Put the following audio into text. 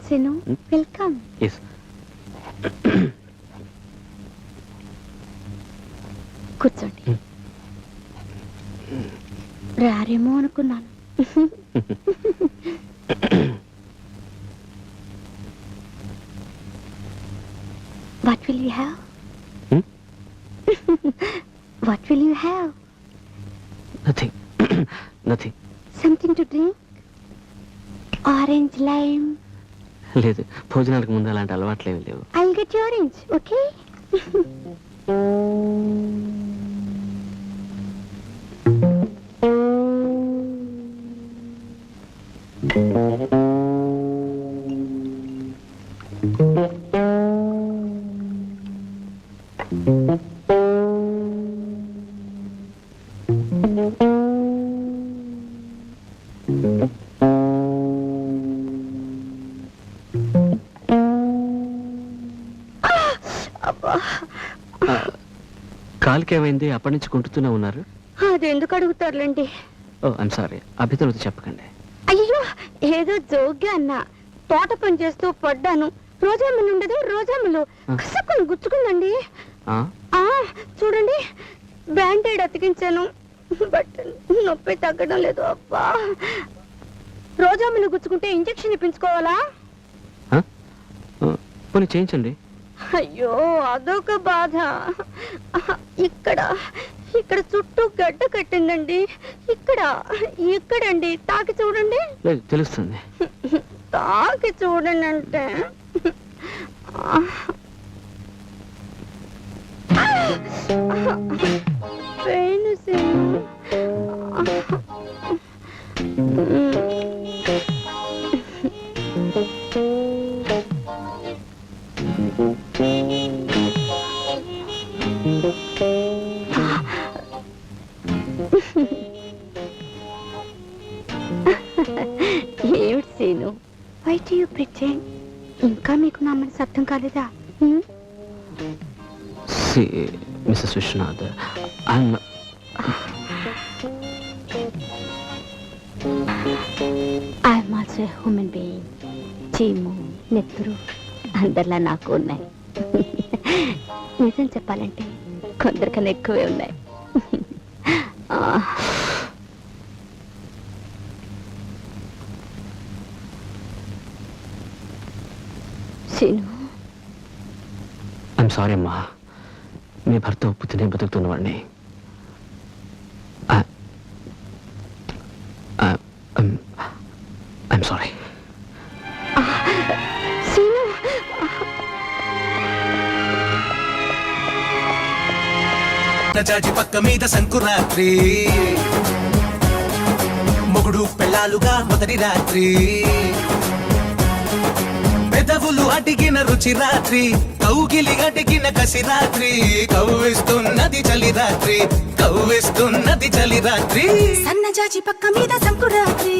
Sinu. Welcome. Yes. కూర్చోండి. రారేమో అనుకున్నాను. What will you have? What will you have? Nothing. Nothing. Something to drink? Orange, lime? లేదు, భోజనాలకు ముందు అలాంటి అలవాట్లేవి లేవు. I'll get you orange, okay? కాలుకి ఏమైంది? అప్పటి నుంచి కుంటుతూనే ఉన్నారు. అది ఎందుకు అడుగుతారులేండి. ఓ ఐమ్ సారీ, అభితలతో చెప్పకండి. అయ్యో, ఏదో జోగ్గా అన్నా. తోట పని చేస్తూ పడ్డాను. రోజాములు ఉండదు, రోజాములు కసక్కుని గుచ్చుకుందండి. చూడండి, బ్యాండేడ్ అతికించాను, బట్ నొప్పి తగ్గడం లేదు. అబ్బా, రోజాములు గుచ్చుకుంటే ఇంజెక్షన్ ఇప్పించుకోవాలా? పోనీ చేయించండి. అయ్యో, అదొక బాధ. ఇక్కడ ఇక్కడ చుట్టూ గడ్డ కట్టిందండి. ఇక్కడండి, తాకి చూడండి. లేదు, తెలుస్తుంది. తాకి చూడండి అంటే పెయిన్. ఏమిటి scene? Why do you pretend? ఇంకా మీకు నా మనసు అర్థం కాలేదా? Mrs Vishwanath, I'm also a human being. చీము, నెత్తురు అందరిలా నాకు ఉన్నాయి. నిజం చెప్పాలంటే కొందరికన్నా ఎక్కువే ఉన్నాయి. ఐఎమ్ సారీ అమ్మా, మీ భర్త ఒప్పుతూనే బతుకుతున్నవాడిని. I'm sorry. జాజి పక్క మీద సంకురాత్రి, మొగుడు పెళ్ళాలుగా మొదటి రాత్రి, పెదవులు అడిగిన రుచి రాత్రి, కౌగిలి అడిగిన కసి రాత్రి, కవ్విస్తున్నది చలి రాత్రి, కవ్విస్తున్నది చలి రాత్రి. సన్నజాజి పక్క మీద సంకురాత్రి.